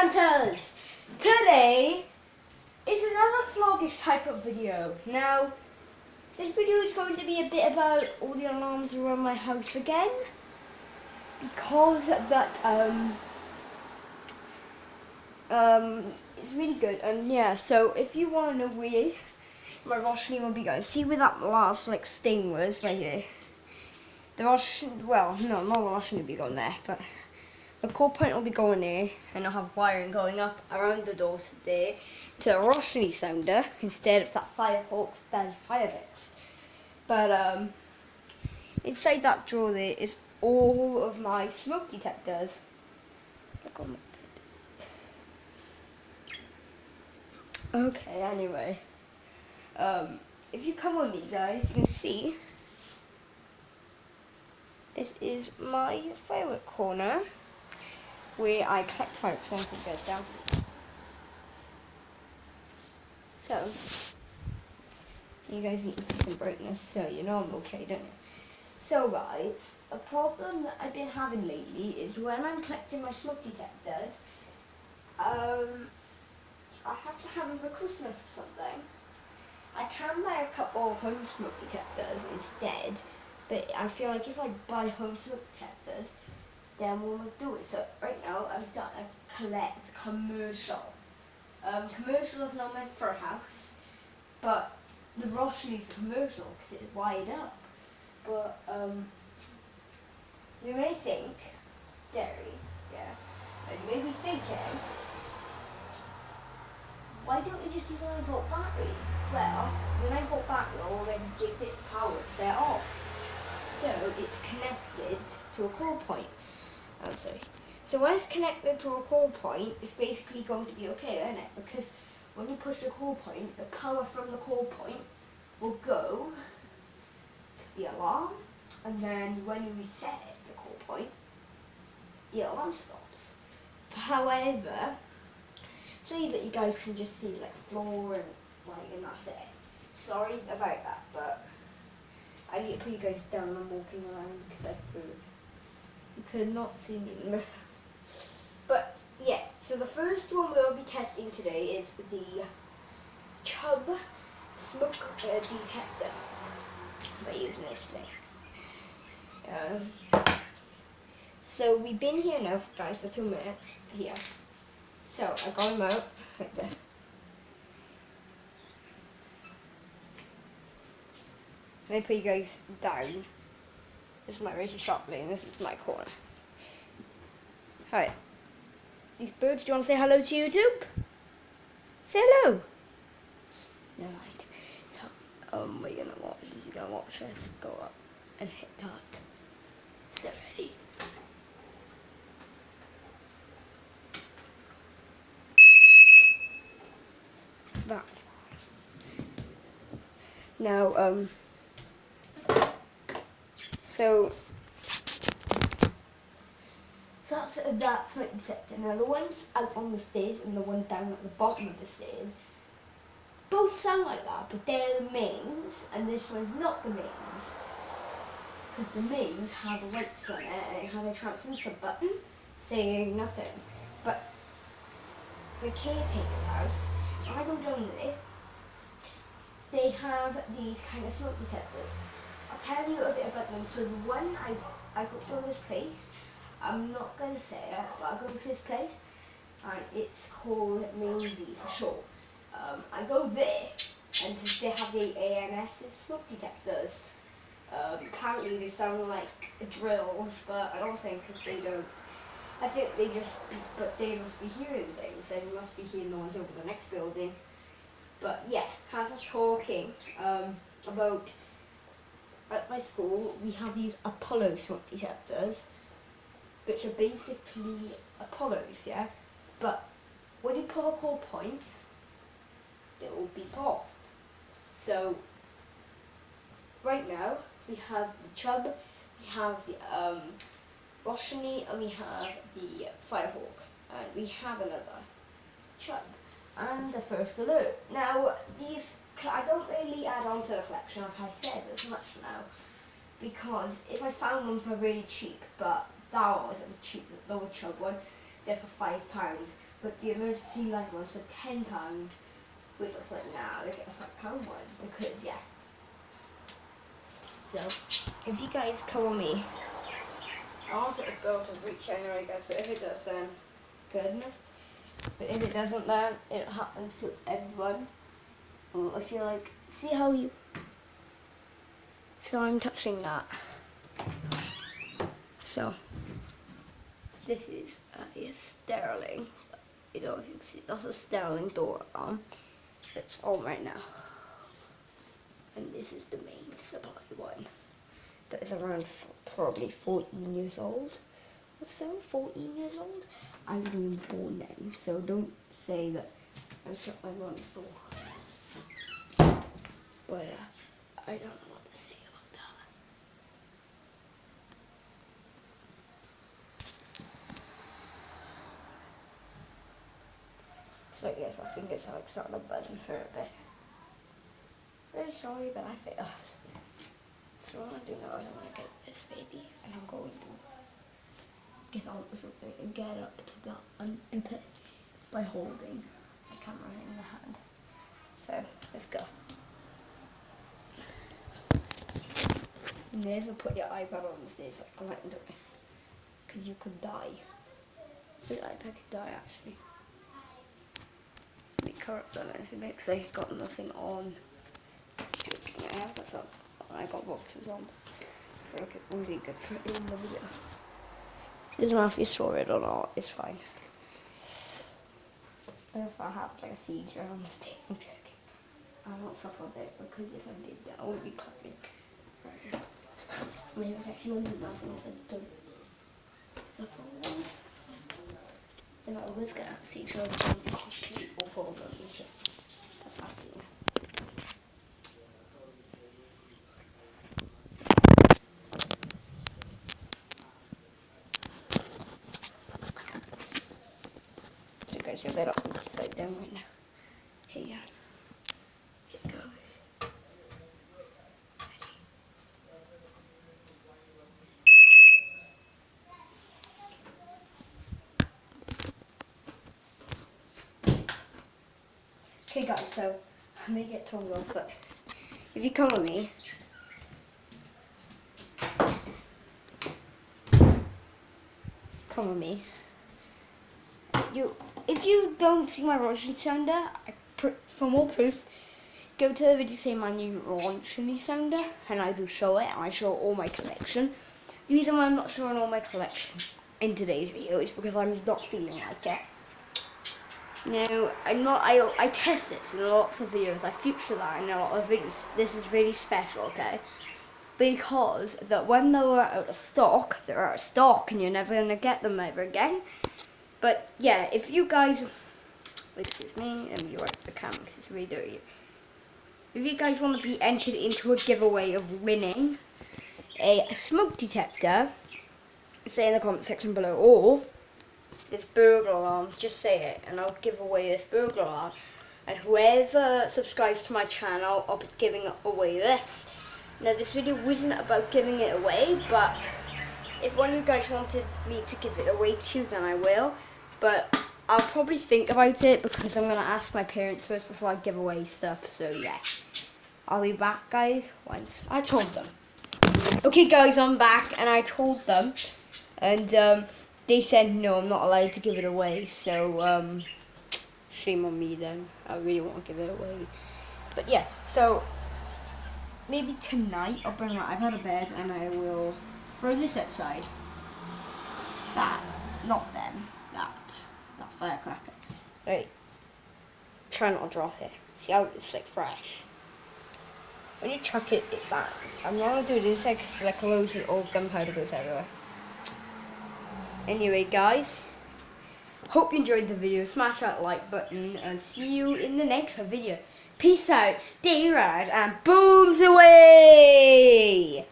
Santas! Today is another vlogish type of video. Now, this video is going to be a bit about all the alarms around my house again. Because it's really good. And yeah, so if you want to know where my Roshni will be going, see where that last stain was right here. The Roshni, well, no, not Roshni will be going there, but the core point will be going there, and I'll have wiring going up around the doors there to the Roshni sounder instead of that Firehawk belly fire bits. But inside that drawer there is all of my smoke detectors. Look on my okay, anyway. If you come with me, guys, you can see this is my firework corner where I collect fireworks. So I'm going to go down. So, you guys need to see some brightness, so you know I'm okay, don't you? So guys, a problem that I've been having lately is when I'm collecting my smoke detectors, I have to have them for Christmas or something. I can buy a couple home smoke detectors instead, but I feel like if I buy home smoke detectors, then we won't do it. So right now I'm starting to collect commercial. Commercial is not meant for a house, but the Roshni's commercial because it's wired up. But you may think, Derry, yeah, and you may be thinking, why don't you just use a 9-volt battery? Well, the 9-volt battery already gives it power to set off. So it's connected to a core point. I'm sorry. So when it's connected to a core point, it's basically going to be okay, isn't it? Because when you push the core point, the power from the core point will go to the alarm, and then when you reset the core point, the alarm stops. However, so that you guys can just see floor and that's it. Sorry about that, but I need to put you guys down. I'm walking around because you could not see me. But yeah, so the first one we'll be testing today is the Chubb smoke detector. By using this thing. So we've been here now, guys, for 2 minutes here. So I got them out right there. Let me put you guys down. This is my razor sharp blade, and this is my corner. Alright. These birds, do you want to say hello to YouTube? Say hello. Never mind. So, we're gonna watch. This is gonna watch us go up and hit that. So ready. So that's now. So that's smoke detector. Now the ones out on the stairs and the one down at the bottom of the stairs both sound like that, but they're the mains, and this one's not the mains. Because the mains have lights on it and it has a transmitter button saying nothing. But the caretaker's house, when I go down there, they have these kind of smoke detectors. I'll tell you a bit about them. So the one I go to this place, I'm not going to say it, but I go to this place, and it's called Mainsy for short. I go there, and they have the ANS smoke detectors. Apparently they sound like drills, but I don't think they don't. I think they must be hearing things, and you must be hearing the ones over the next building. But yeah, as I was talking about at my school, we have these Apollo smoke detectors, which are basically Apollos, yeah? But when you pull a core point, it will beep off. So, right now, we have the Chubb, we have the Roshni, and we have the Firehawk, and we have another Chubb, and the First Alert. Now, these, I don't really add on to the collection, like I said, as much now, because if I found them for really cheap, but that one wasn't cheap, the Chubb one, they're for £5. but the emergency light was for £10, which was like, nah, they get a £5 one, because, yeah. So, if you guys come with me, I don't know if it'll build to reach anyway, guys, but if it does, then goodness. But if it doesn't, then it happens to everyone. Well, I feel like, see how you, so I'm touching that. So, this is a Sterling, you know, if you can see, that's a Sterling door alarm. It's on right now. And this is the main supply one. That is around probably 14 years old. What's that, 14 years old? I was even born then, so don't say that I shut my mom's door. But I don't know what to say about that. So yes, my fingers are like starting to buzz and hurt a bit. Very sorry, but I failed. So what I'm going to do now is I'm going to get this baby and I'm going to get onto something and get up to that input by holding my camera in the hand. So let's go. Never put your iPad on the stairs like Glenn did, because you could die. Your iPad could die actually. Be corrupt on it. It makes like it's got nothing on. Joking, I have this on. I got boxes on. I feel like it wouldn't be good for it in the video. Doesn't matter if you saw it or not, it's fine. And if I have like a seizure on the stage, I'm joking. I won't suffer with it, because if I did that, I wouldn't be clapping. Right. I mean, it's actually only nothing if I don't suffer with it. And I was gonna have a seizure on the complete awful so that's happening. So you're better upside down right now. Here you go. Here it goes. Okay guys, so I may get tongue off, but if you come with me, if you don't see my launching sounder, for more proof, go to the video saying my new launching sounder, and I do show it, and I show all my collection. The reason why I'm not showing all my collection in today's video is because I'm not feeling like it. No, I'm not. I test this in lots of videos. I feature that in a lot of videos. This is really special, okay? Because that when they are out of stock, they're out of stock, and you're never gonna get them ever again. But yeah, if you guys, excuse me, let me wipe the camera because it's really dirty. If you guys want to be entered into a giveaway of winning a smoke detector, say in the comment section below, or this burglar alarm, just say it and I'll give away this burglar alarm, and whoever subscribes to my channel, I'll be giving away this. Now this video wasn't about giving it away, but if one of you guys wanted me to give it away too, then I will, but I'll probably think about it because I'm going to ask my parents first before I give away stuff, so yeah. I'll be back guys once I told them. Okay guys, I'm back and I told them, and they said no, I'm not allowed to give it away, so shame on me then. I really want to give it away. But yeah, so maybe tonight I'll bring my iPad to bed and I will throw this outside. That, not them, that firecracker. Right, try not to drop it. See how it's like fresh. When you chuck it, it bangs. I'm not gonna do it inside because like loads of old gunpowder goes everywhere. Anyway guys, hope you enjoyed the video. Smash that like button and see you in the next video. Peace out, stay rad, and booms away!